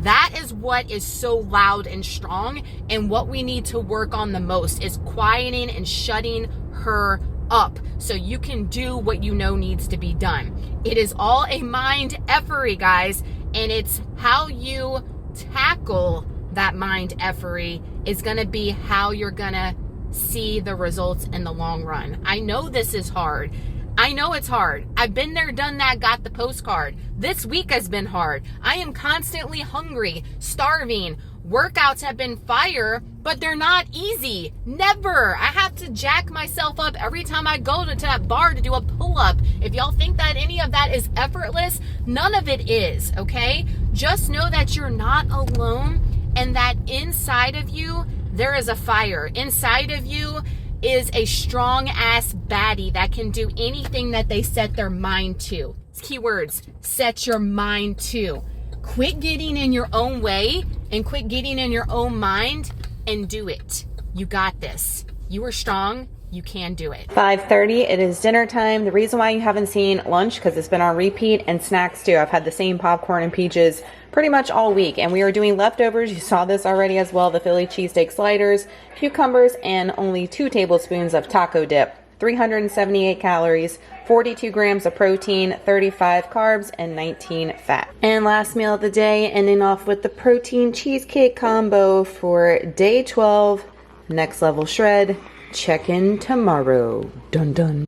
that is what is so loud and strong. And what we need to work on the most is quieting and shutting her up so you can do what you know needs to be done. It is all a mind effery, guys, and it's how you tackle that mind effery is going to be how you're going to see the results in the long run. I know this is hard. I know it's hard. I've been there, done that, got the postcard. This week has been hard. I am constantly hungry, starving. Workouts have been fire, but they're not easy. Never. I have to jack myself up every time I go to that bar to do a pull-up. If y'all think that any of that is effortless, none of it is, okay? Just know that you're not alone, and that inside of you, there is a fire. Inside of you is a strong ass baddie that can do anything that they set their mind to. Keywords, set your mind to. Quit getting in your own way and quit getting in your own mind and do it. You got this. You are strong. You can do it. 5:30, it is dinner time. The reason why you haven't seen lunch, because it's been on repeat, and snacks too. I've had the same popcorn and peaches pretty much all week, and we are doing leftovers. You saw this already as well, the Philly cheesesteak sliders, cucumbers, and only 2 tablespoons of taco dip. 378 calories, 42 grams of protein, 35 carbs, and 19 fat. And last meal of the day, ending off with the protein cheesecake combo for day 12, next level shred. Check in tomorrow. Dun dun.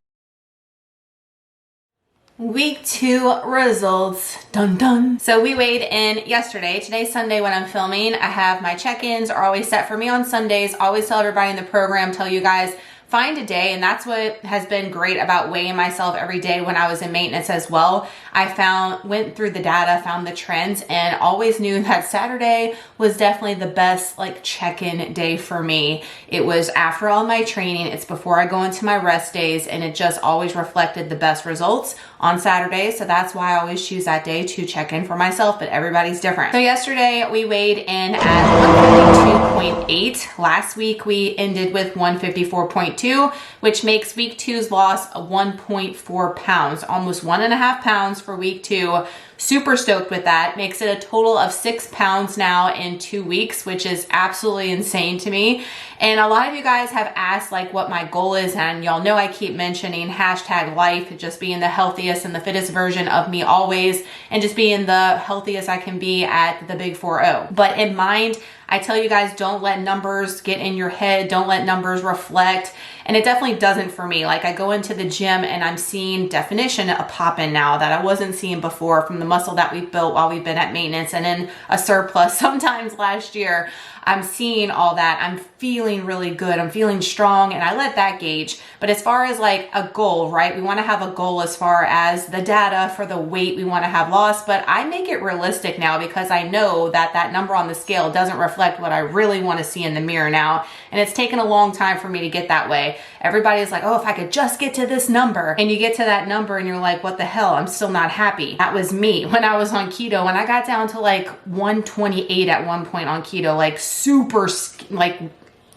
Week 2 results. Dun dun. So we weighed in yesterday. Today's Sunday when I'm filming. I have my check-ins are always set for me on Sundays. Always tell everybody in the program, tell you guys, find a day, and that's what has been great about weighing myself every day when I was in maintenance as well. I went through the data, found the trends, and always knew that Saturday was definitely the best like check-in day for me. It was after all my training, it's before I go into my rest days, and it just always reflected the best results on Saturday. So that's why I always choose that day to check in for myself, but everybody's different. So yesterday we weighed in at 152.8. Last week we ended with 154.2, which makes week 2's loss 1.4 pounds, almost 1.5 pounds for week 2. Super stoked with that. Makes it a total of 6 pounds now in 2 weeks, which is absolutely insane to me. And a lot of you guys have asked like what my goal is, and y'all know I keep mentioning #life, just being the healthiest and the fittest version of me always, and just being the healthiest I can be at the big 4-0. But in mind, I tell you guys, don't let numbers get in your head. Don't let numbers reflect. And it definitely doesn't for me. Like I go into the gym and I'm seeing definition a pop-in now that I wasn't seeing before from the muscle that we've built while we've been at maintenance and in a surplus sometimes last year. I'm seeing all that. I'm feeling really good. I'm feeling strong, and I let that gauge. But as far as like a goal, right? We want to have a goal as far as the data for the weight we want to have lost, but I make it realistic now because I know that that number on the scale doesn't reflect what I really want to see in the mirror now. And it's taken a long time for me to get that way. Everybody's like, oh, if I could just get to this number, and you get to that number and you're like, what the hell? I'm still not happy. That was me when I was on keto, and I got down to like 128 at one point on keto, like super like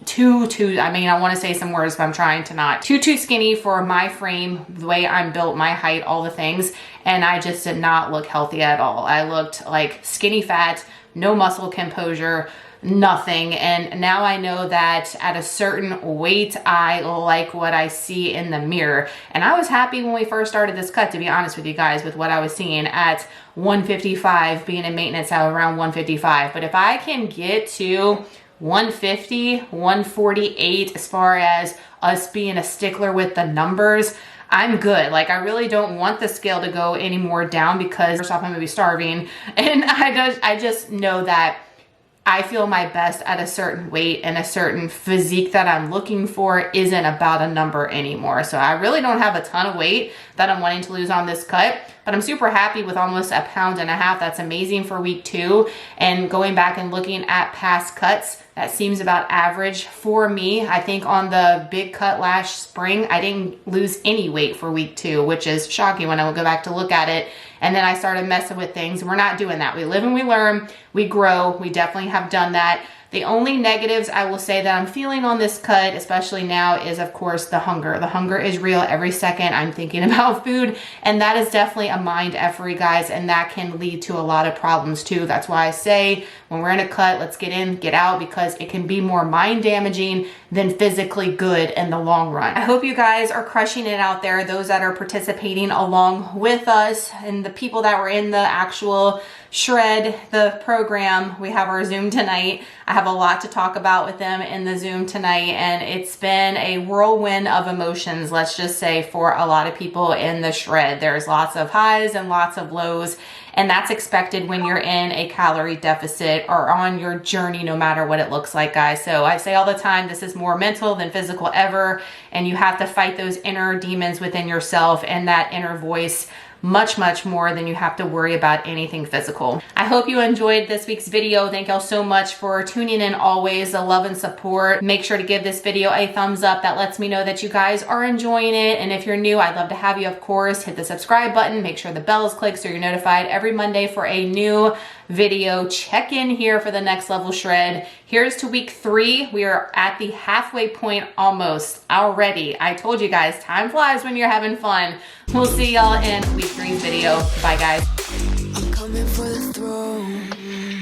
too I mean, I want to say some words, but I'm trying to not. Too skinny for my frame, the way I'm built, my height, all the things. And I just did not look healthy at all. I looked like skinny fat, no muscle composure, nothing. And now I know that at a certain weight, I like what I see in the mirror. And I was happy when we first started this cut, to be honest with you guys, with what I was seeing at 155, being in maintenance at around 155. But if I can get to 150, 148, as far as us being a stickler with the numbers, I'm good. Like, I really don't want the scale to go any more down, because first off, I'm gonna be starving. And I just know that I feel my best at a certain weight, and a certain physique that I'm looking for isn't about a number anymore. So I really don't have a ton of weight that I'm wanting to lose on this cut, but I'm super happy with almost 1.5 pounds. That's amazing for week 2. And going back and looking at past cuts, that seems about average for me. I think on the big cut last spring, I didn't lose any weight for week 2, which is shocking when I would go back to look at it. And then I started messing with things. We're not doing that. We live and we learn, we grow. We definitely have done that. The only negatives I will say that I'm feeling on this cut, especially now, is of course the hunger. The hunger is real. Every second I'm thinking about food, and that is definitely a mind effort, guys, and that can lead to a lot of problems too. That's why I say when we're in a cut, let's get in, get out, because it can be more mind damaging than physically good in the long run. I hope you guys are crushing it out there, those that are participating along with us, and the people that were in the actual shred, the program. We have our Zoom tonight. I have a lot to talk about with them in the Zoom tonight, and it's been a whirlwind of emotions, let's just say, for a lot of people in the shred. There's lots of highs and lots of lows, and that's expected when you're in a calorie deficit or on your journey, no matter what it looks like, guys. So I say all the time, this is more mental than physical ever, and you have to fight those inner demons within yourself and that inner voice much more than you have to worry about anything physical. I hope you enjoyed this week's video. Thank y'all so much for tuning in always, the love and support. Make sure to give this video a thumbs up. That lets me know that you guys are enjoying it. And if you're new, I'd love to have you, of course. Hit the subscribe button. Make sure the bell is clicked so you're notified every Monday for a new video. Check in here for the next level shred. Here's to week 3. We are at the halfway point almost already. I told you guys, time flies when you're having fun. We'll see y'all in week 3's video. Bye guys. I'm coming for the throne.